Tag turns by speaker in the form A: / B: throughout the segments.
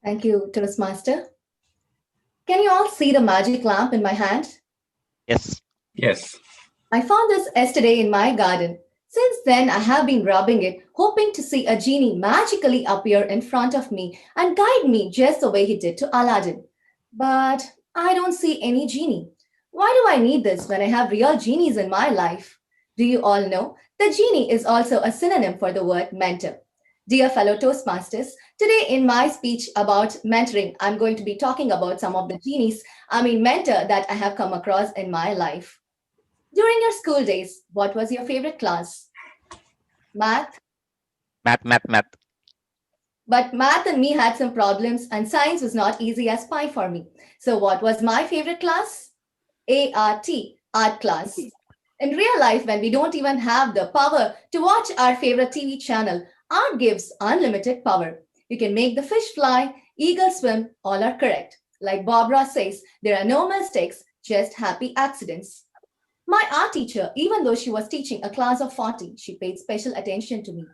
A: Thank you, Toastmaster. Can you all see the magic lamp in my hand?
B: Yes.
C: Yes.
A: I found this yesterday in my garden. Since then, I have been rubbing it, hoping to see a genie magically appear in front of me and guide me just the way he did to Aladdin. But I don't see any genie. Why do I need this when I have real genies in my life? Do you all know that genie is also a synonym for the word mentor? Dear fellow Toastmasters, today in my speech about mentoring, I'm going to be talking about some of the mentor that I have come across in my life. During your school days, what was your favorite class? Math?
B: Math, math, math.
A: But math and me had some problems, and science was not easy as pie for me. So, what was my favorite class? art class. In real life, when we don't even have the power to watch our favorite TV channel, art gives unlimited power. You can make the fish fly, eagle swim, all are correct. Like Bob Ross says, there are no mistakes, just happy accidents. My art teacher, even though she was teaching a class of 40, she paid special attention to me.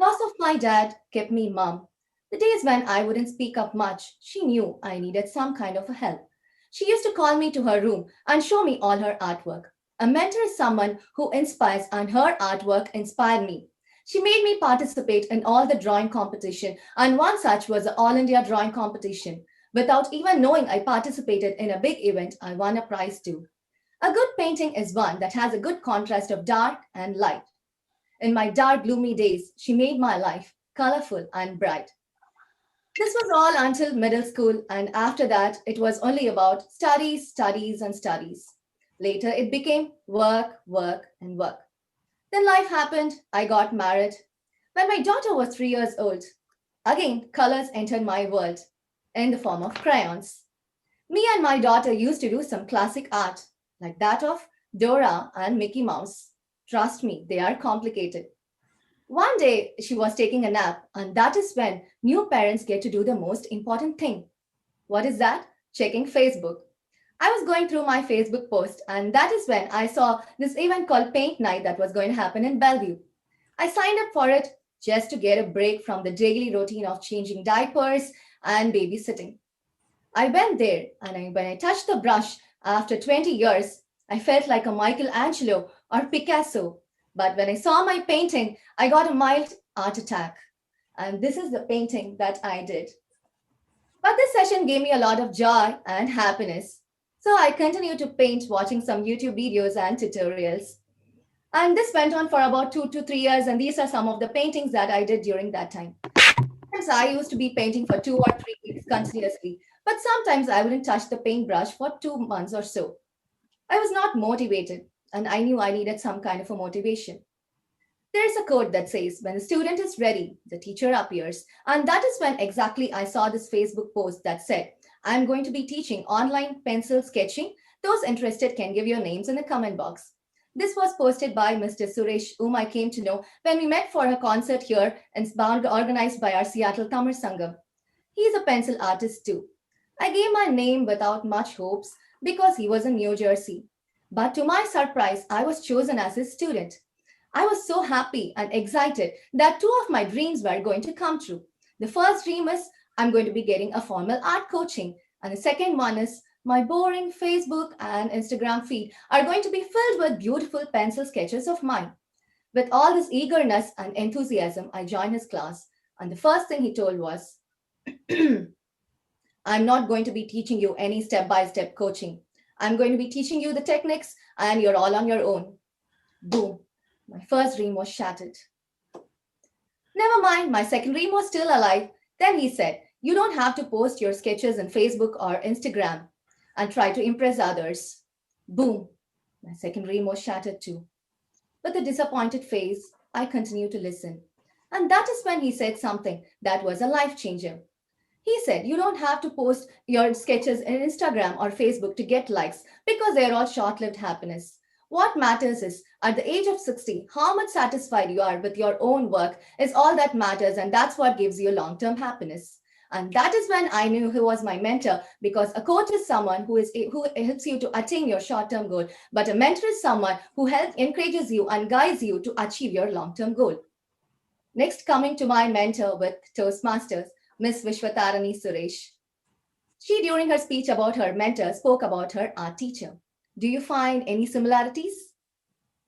A: Loss of my dad kept me mum. The days when I wouldn't speak up much, she knew I needed some kind of a help. She used to call me to her room and show me all her artwork. A mentor is someone who inspires, and her artwork inspired me. She made me participate in all the drawing competition, and one such was the All India Drawing Competition. Without even knowing I participated in a big event, I won a prize too. A good painting is one that has a good contrast of dark and light. In my dark, gloomy days, she made my life colorful and bright. This was all until middle school, and after that, it was only about studies, studies, and studies. Later, it became work, work, and work. Then life happened. I got married. When my daughter was 3 years old, again, colors entered my world in the form of crayons. Me and my daughter used to do some classic art, like that of Dora and Mickey Mouse. Trust me, they are complicated. One day, she was taking a nap, and that is when new parents get to do the most important thing. What is that? Checking Facebook. I was going through my Facebook post, and that is when I saw this event called Paint Night that was going to happen in Bellevue. I signed up for it just to get a break from the daily routine of changing diapers and babysitting. I went there, and when I touched the brush after 20 years, I felt like a Michelangelo or Picasso. But when I saw my painting, I got a mild heart attack. And this is the painting that I did. But this session gave me a lot of joy and happiness. So I continued to paint watching some YouTube videos and tutorials. And this went on for about 2 to 3 years, and these are some of the paintings that I did during that time. Sometimes I used to be painting for 2 or 3 weeks continuously, but sometimes I wouldn't touch the paintbrush for 2 months or so. I was not motivated, and I knew I needed some kind of a motivation. There is a quote that says, when the student is ready, the teacher appears. And that is when exactly I saw this Facebook post that said, I'm going to be teaching online pencil sketching. Those interested can give your names in the comment box. This was posted by Mr. Suresh, whom I came to know when we met for a concert here and organized by our Seattle Tamil Sangam. He is a pencil artist too. I gave my name without much hopes because he was in New Jersey. But to my surprise, I was chosen as his student. I was so happy and excited that two of my dreams were going to come true. The first dream is I'm going to be getting a formal art coaching, and the second one is my boring Facebook and Instagram feed are going to be filled with beautiful pencil sketches of mine. With all this eagerness and enthusiasm, I joined his class, and the first thing he told was, I'm not going to be teaching you any step by step coaching. I'm going to be teaching you the techniques, and you're all on your own. Boom. My first dream was shattered. Never mind, my second dream was still alive. Then he said, you don't have to post your sketches on Facebook or Instagram and try to impress others. Boom. My second dream was shattered too. With a disappointed face, I continued to listen. And that is when he said something that was a life changer. He said, you don't have to post your sketches on Instagram or Facebook to get likes because they're all short lived happiness. What matters is, at the age of 60, how much satisfied you are with your own work is all that matters, and that's what gives you long term happiness. And that is when I knew he was my mentor because a coach is someone who helps you to attain your short term goal, but a mentor is someone who helps encourages you and guides you to achieve your long term goal. Next, coming to my mentor with Toastmasters. Miss Vishwatarani Suresh. She, during her speech about her mentor, spoke about her art teacher. Do you find any similarities?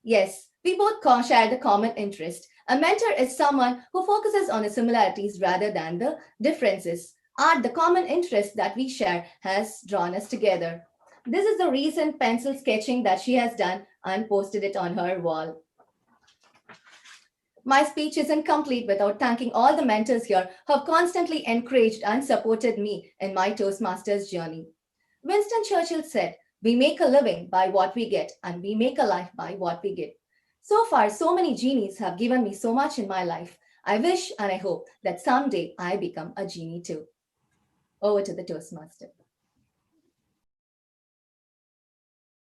A: Yes, we both share the common interest. A mentor is someone who focuses on the similarities rather than the differences. Art, the common interest that we share, has drawn us together. This is the recent pencil sketching that she has done and posted it on her wall. My speech isn't complete without thanking all the mentors here who have constantly encouraged and supported me in my Toastmasters journey. Winston Churchill said, "We make a living by what we get, and we make a life by what we give." So far, so many genies have given me so much in my life. I wish and I hope that someday I become a genie too. Over to the Toastmaster.